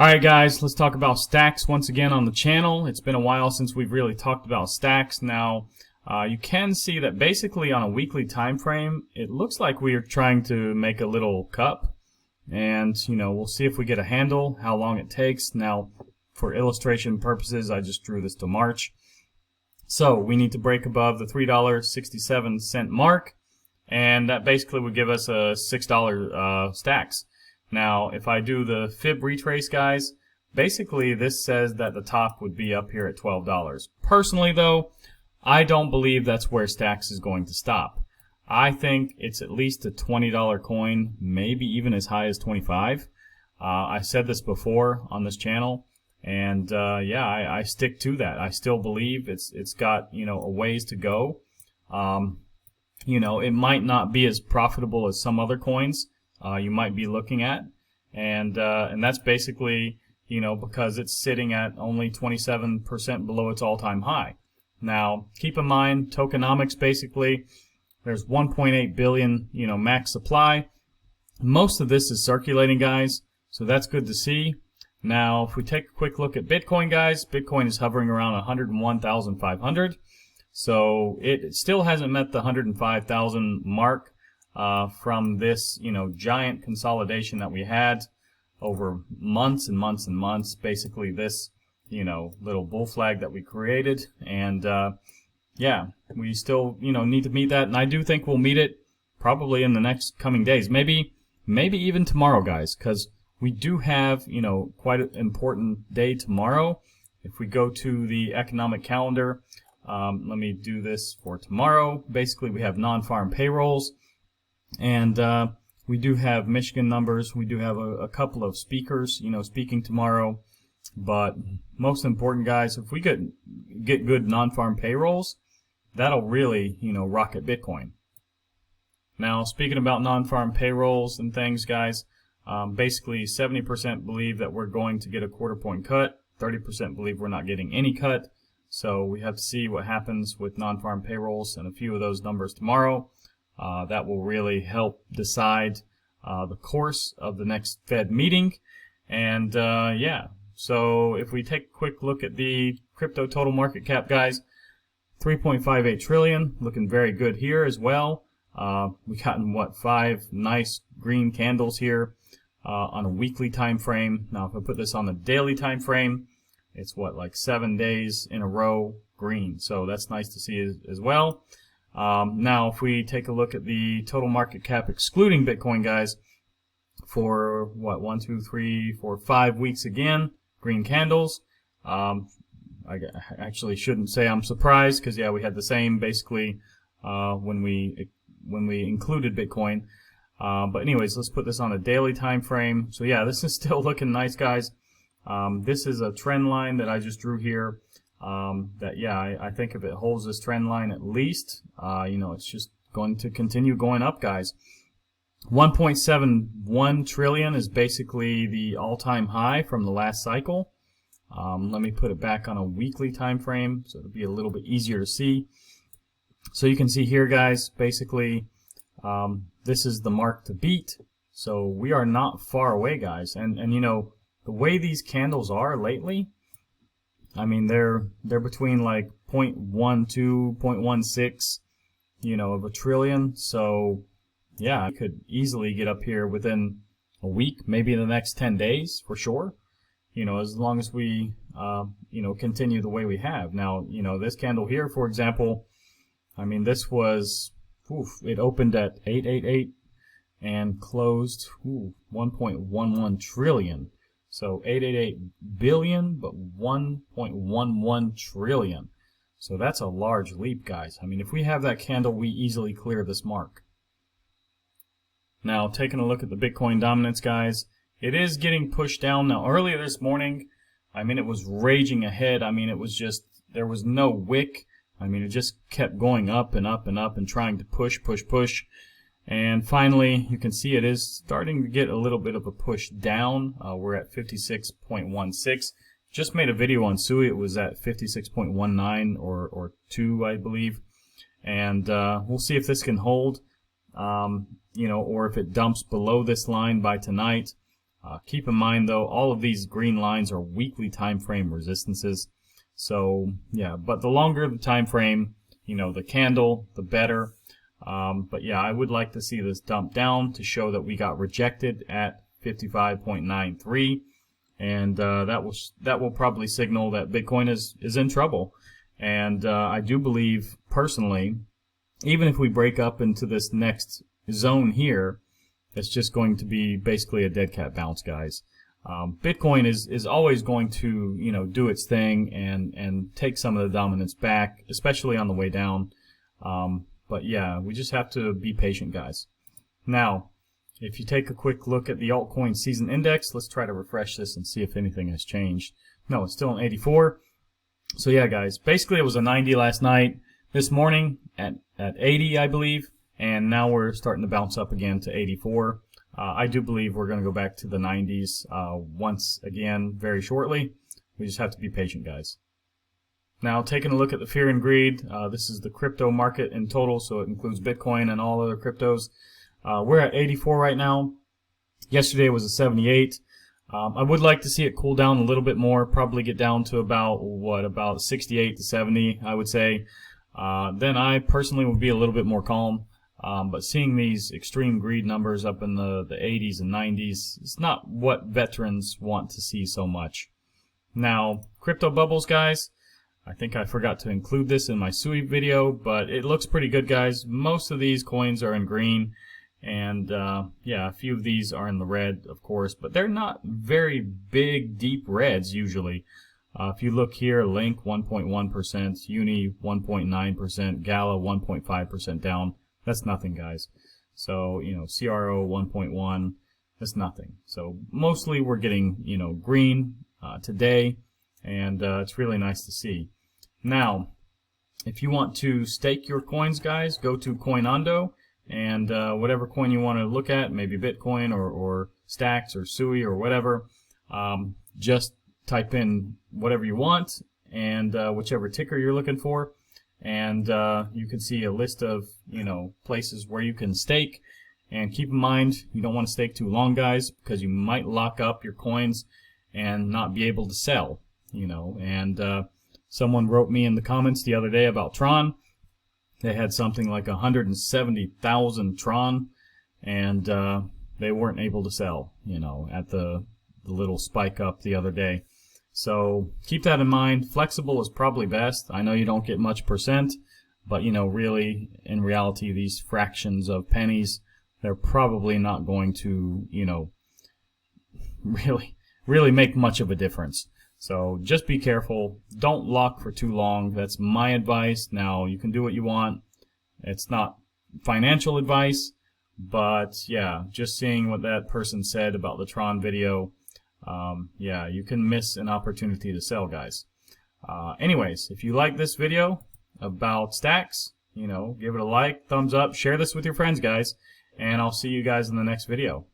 Alright guys, let's talk about stacks once again on the channel. It's been a while since we've really talked about stacks. Now, you can see that basically on a weekly time frame, it looks like we are trying to make a little cup. And, we'll see if we get a handle, how long it takes. Now, for illustration purposes, I just drew this to March. So, we need to break above the $3.67 mark. And that basically would give us a $6 stacks. Now, if I do the fib retrace, guys, basically this says that the top would be up here at $12. Personally, though, I don't believe that's where stacks is going to stop. I think it's at least a $20 coin, maybe even as high as $25. I said this before on this channel, and yeah, I stick to that. I still believe it's got a ways to go. It might not be as profitable as some other coins you might be looking at, and that's basically because it's sitting at only 27% below its all-time high. Now, keep in mind, tokenomics basically, there's 1.8 billion max supply. Most of this is circulating, guys, so that's good to see. Now, if we take a quick look at Bitcoin, guys, Bitcoin is hovering around 101,500, so it still hasn't met the 105,000 mark. From this, giant consolidation that we had over months and months and months, basically this, little bull flag that we created, and yeah, we still, need to meet that, and I do think we'll meet it probably in the next coming days, maybe even tomorrow, guys, because we do have, quite an important day tomorrow. If we go to the economic calendar, let me do this for tomorrow. Basically, we have non-farm payrolls. And we do have Michigan numbers. We do have a couple of speakers, speaking tomorrow. But most important, guys, if we get good non-farm payrolls, that'll really, rocket Bitcoin. Now, speaking about non-farm payrolls and things, guys, basically 70% believe that we're going to get a quarter-point cut. 30% believe we're not getting any cut. So we have to see what happens with non-farm payrolls and a few of those numbers tomorrow. That will really help decide the course of the next Fed meeting. And yeah, so if we take a quick look at the crypto total market cap, guys, 3.58 trillion, looking very good here as well. We gotten 5 nice green candles here on a weekly time frame. Now if I put this on the daily time frame, it's like 7 days in a row green, so that's nice to see as well. Now, if we take a look at the total market cap excluding Bitcoin, guys, for 1, 2, 3, 4, 5 weeks again, green candles. I actually shouldn't say I'm surprised because yeah, we had the same basically when we included Bitcoin. But anyways, let's put this on a daily time frame. So yeah, this is still looking nice, guys. This is a trend line that I just drew here. That yeah, I think if it holds this trend line at least, it's just going to continue going up, guys. 1.71 trillion is basically the all-time high from the last cycle. Let me put it back on a weekly time frame so it'll be a little bit easier to see. So you can see here, guys, basically this is the mark to beat. So we are not far away, guys. And the way these candles are lately, I mean, they're between like 0.12, 0.16, of a trillion. So, yeah, I could easily get up here within a week, maybe in the next 10 days for sure. As long as we, continue the way we have. Now, this candle here, for example, I mean, this was, it opened at 888 and closed 1.11 trillion. So 888 billion, but 1.11 trillion. So that's a large leap, guys. I mean, if we have that candle, we easily clear this mark. Now, taking a look at the Bitcoin dominance, guys, it is getting pushed down. Now, earlier this morning, I mean, it was raging ahead. I mean, it was just, there was no wick. I mean, it just kept going up and up and up and trying to push. And finally, you can see it is starting to get a little bit of a push down. We're at 56.16. Just made a video on Sui. It was at 56.19 or 2, I believe. And we'll see if this can hold, or if it dumps below this line by tonight. Keep in mind though, all of these green lines are weekly time frame resistances. So yeah, but the longer the time frame, you know, the candle, the better. But yeah, I would like to see this dump down to show that we got rejected at 55.93, and that will probably signal that Bitcoin is in trouble. And I do believe personally, even if we break up into this next zone here, it's just going to be basically a dead cat bounce, guys. Bitcoin is always going to, you know, do its thing and take some of the dominance back, especially on the way down. But yeah, we just have to be patient, guys. Now, if you take a quick look at the altcoin season index, let's try to refresh this and see if anything has changed. No, it's still an 84. So yeah, guys, basically it was a 90 last night. This morning at 80, I believe, and now we're starting to bounce up again to 84. I do believe we're going to go back to the 90s once again very shortly. We just have to be patient, guys. Now, taking a look at the fear and greed, this is the crypto market in total, so it includes Bitcoin and all other cryptos. We're at 84 right now. Yesterday was a 78. I would like to see it cool down a little bit more, probably get down to about 68 to 70, I would say. Then I personally would be a little bit more calm. But seeing these extreme greed numbers up in the 80s and 90s, it's not what veterans want to see so much. Now, crypto bubbles, guys, I think I forgot to include this in my SUI video, but it looks pretty good, guys. Most of these coins are in green, and yeah, a few of these are in the red, of course, but they're not very big, deep reds usually. If you look here, Link 1.1%, Uni 1.9%, Gala 1.5% down. That's nothing, guys. So, you know, CRO 1.1, that's nothing. So mostly we're getting, you know, green today, and it's really nice to see. Now, if you want to stake your coins, guys, go to Coinondo, and whatever coin you want to look at, maybe Bitcoin or Stacks or SUI or whatever, just type in whatever you want and whichever ticker you're looking for. And you can see a list of, you know, places where you can stake. And keep in mind, you don't want to stake too long, guys, because you might lock up your coins and not be able to sell, you know. And someone wrote me in the comments the other day about Tron. They had something like 170,000 Tron, and they weren't able to sell, you know, at the little spike up the other day. So keep that in mind. Flexible is probably best. I know you don't get much percent, but you know, really, in reality, these fractions of pennies, they're probably not going to, you know, really make much of a difference. So just be careful. Don't lock for too long. That's my advice. Now, you can do what you want. It's not financial advice, but yeah, just seeing what that person said about the Tron video, yeah, you can miss an opportunity to sell, guys. Anyways, if you like this video about stacks, you know, give it a like, thumbs up, share this with your friends, guys, and I'll see you guys in the next video.